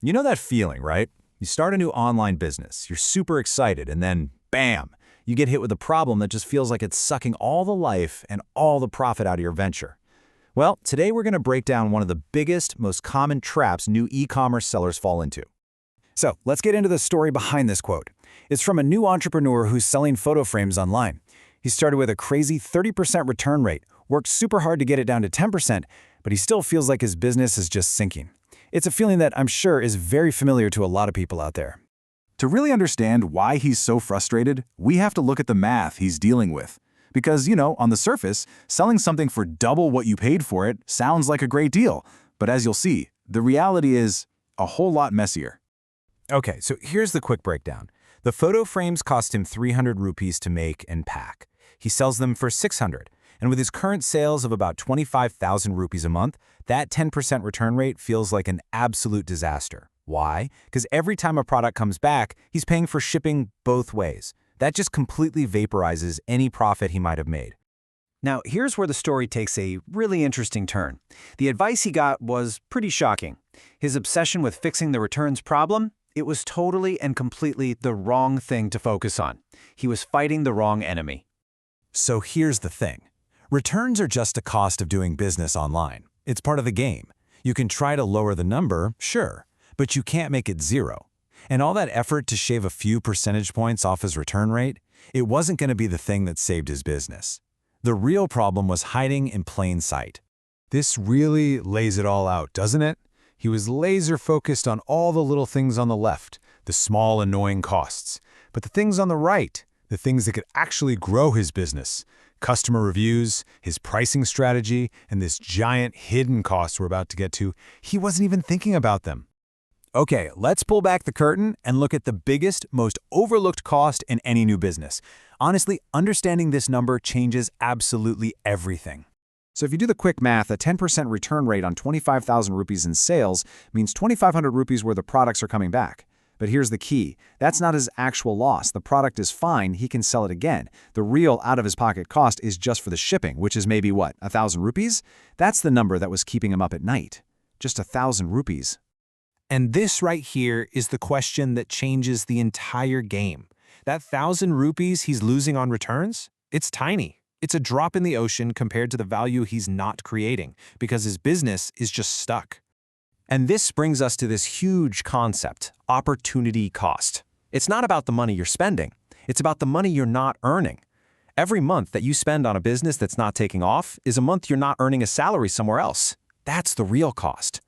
You know that feeling, right? You start a new online business, you're super excited, and then, bam, you get hit with a problem that just feels like it's sucking all the life and all the profit out of your venture. Well, today we're going to break down one of the biggest, most common traps new e-commerce sellers fall into. So let's get into the story behind this quote. It's from a new entrepreneur who's selling photo frames online. He started with a crazy 30% return rate, worked super hard to get it down to 10%, but he still feels like his business is just sinking. It's a feeling that I'm sure is very familiar to a lot of people out there. To really understand why he's so frustrated, we have to look at the math he's dealing with. Because, on the surface, selling something for double what you paid for it sounds like a great deal. But as you'll see, the reality is a whole lot messier. Okay, so here's the quick breakdown. The photo frames cost him 300 rupees to make and pack. He sells them for 600. And with his current sales of about 25,000 rupees a month, that 10% return rate feels like an absolute disaster. Why? Because every time a product comes back, he's paying for shipping both ways. That just completely vaporizes any profit he might have made. Now, here's where the story takes a really interesting turn. The advice he got was pretty shocking. His obsession with fixing the returns problem, it was totally and completely the wrong thing to focus on. He was fighting the wrong enemy. So here's the thing. Returns are just a cost of doing business online. It's part of the game. You can try to lower the number, sure, but you can't make it zero. And all that effort to shave a few percentage points off his return rate, it wasn't going to be the thing that saved his business. The real problem was hiding in plain sight. This really lays it all out, doesn't it? He was laser-focused on all the little things on the left, the small, annoying costs. But the things on the right, the things that could actually grow his business, customer reviews, his pricing strategy, and this giant hidden cost we're about to get to, he wasn't even thinking about them. Okay, let's pull back the curtain and look at the biggest, most overlooked cost in any new business. Honestly, understanding this number changes absolutely everything. So if you do the quick math, a 10% return rate on 25,000 rupees in sales means 2,500 rupees worth of products are coming back. But here's the key. That's not his actual loss. The product is fine. He can sell it again. The real out-of-his-pocket cost is just for the shipping, which is maybe, 1,000 rupees? That's the number that was keeping him up at night. Just 1,000 rupees. And this right here is the question that changes the entire game. That 1,000 rupees he's losing on returns? It's tiny. It's a drop in the ocean compared to the value he's not creating, because his business is just stuck. And this brings us to this huge concept, opportunity cost. It's not about the money you're spending. It's about the money you're not earning. Every month that you spend on a business that's not taking off is a month you're not earning a salary somewhere else. That's the real cost.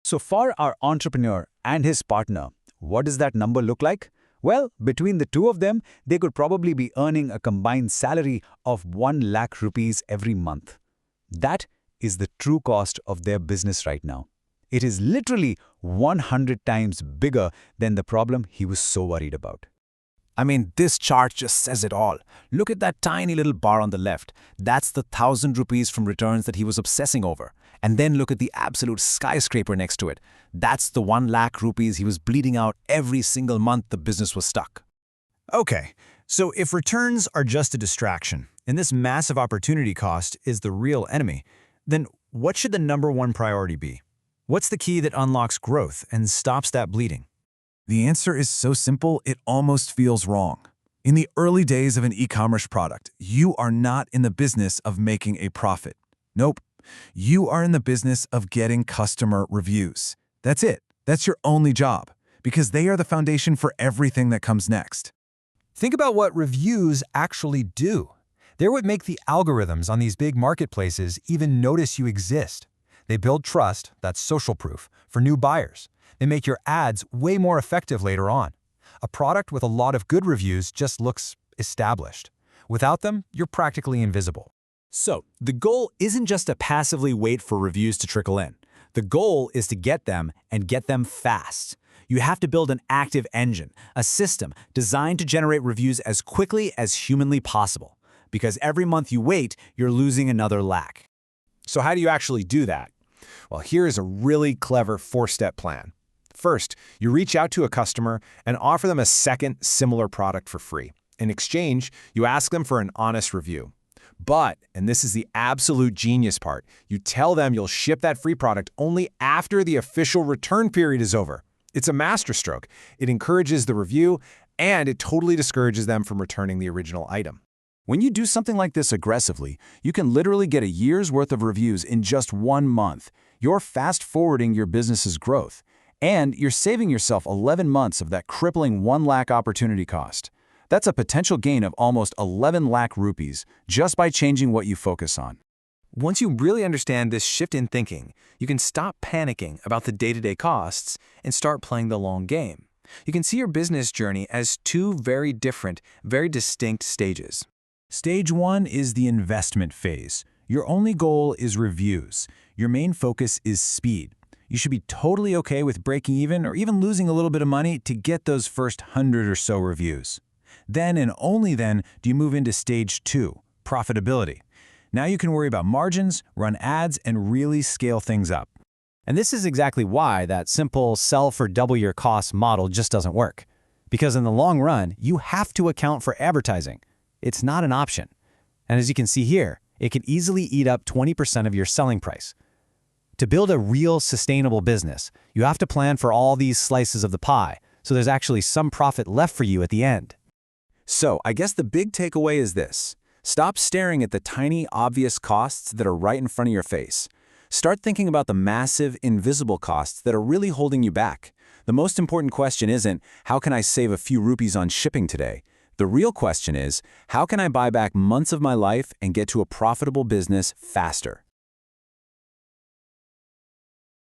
So for our entrepreneur and his partner, what does that number look like? Well, between the two of them, they could probably be earning a combined salary of 1 lakh rupees every month. That is the true cost of their business right now. It is literally 100 times bigger than the problem he was so worried about. I mean, this chart just says it all. Look at that tiny little bar on the left. That's the 1,000 rupees from returns that he was obsessing over. And then look at the absolute skyscraper next to it. That's the 1 lakh rupees he was bleeding out every single month the business was stuck. Okay, so if returns are just a distraction, and this massive opportunity cost is the real enemy, then what should the number one priority be? What's the key that unlocks growth and stops that bleeding? The answer is so simple, it almost feels wrong. In the early days of an e-commerce product, you are not in the business of making a profit. Nope. You are in the business of getting customer reviews. That's it. That's your only job, because they are the foundation for everything that comes next. Think about what reviews actually do. They're what make the algorithms on these big marketplaces even notice you exist. They build trust, that's social proof, for new buyers. They make your ads way more effective later on. A product with a lot of good reviews just looks established. Without them, you're practically invisible. So, the goal isn't just to passively wait for reviews to trickle in. The goal is to get them and get them fast. You have to build an active engine, a system designed to generate reviews as quickly as humanly possible. Because every month you wait, you're losing another lakh. So how do you actually do that? Well, here is a really clever 4-step plan. First, you reach out to a customer and offer them a second similar product for free. In exchange, you ask them for an honest review. But, and this is the absolute genius part, you tell them you'll ship that free product only after the official return period is over. It's a masterstroke. It encourages the review, and it totally discourages them from returning the original item. When you do something like this aggressively, you can literally get a year's worth of reviews in just 1 month. You're fast-forwarding your business's growth, and you're saving yourself 11 months of that crippling 1 lakh opportunity cost. That's a potential gain of almost 11 lakh rupees just by changing what you focus on. Once you really understand this shift in thinking, you can stop panicking about the day-to-day costs and start playing the long game. You can see your business journey as 2 very different, very distinct stages. Stage 1 is the investment phase. Your only goal is reviews. Your main focus is speed. You should be totally okay with breaking even or even losing a little bit of money to get those first 100 or so reviews. Then and only then do you move into stage 2, profitability. Now you can worry about margins, run ads, and really scale things up. And this is exactly why that simple sell for double your costs model just doesn't work. Because in the long run, you have to account for advertising. It's not an option. And as you can see here, it can easily eat up 20% of your selling price. To build a real sustainable business, you have to plan for all these slices of the pie, so there's actually some profit left for you at the end. So, I guess the big takeaway is this. Stop staring at the tiny, obvious costs that are right in front of your face. Start thinking about the massive, invisible costs that are really holding you back. The most important question isn't, how can I save a few rupees on shipping today? The real question is, how can I buy back months of my life and get to a profitable business faster?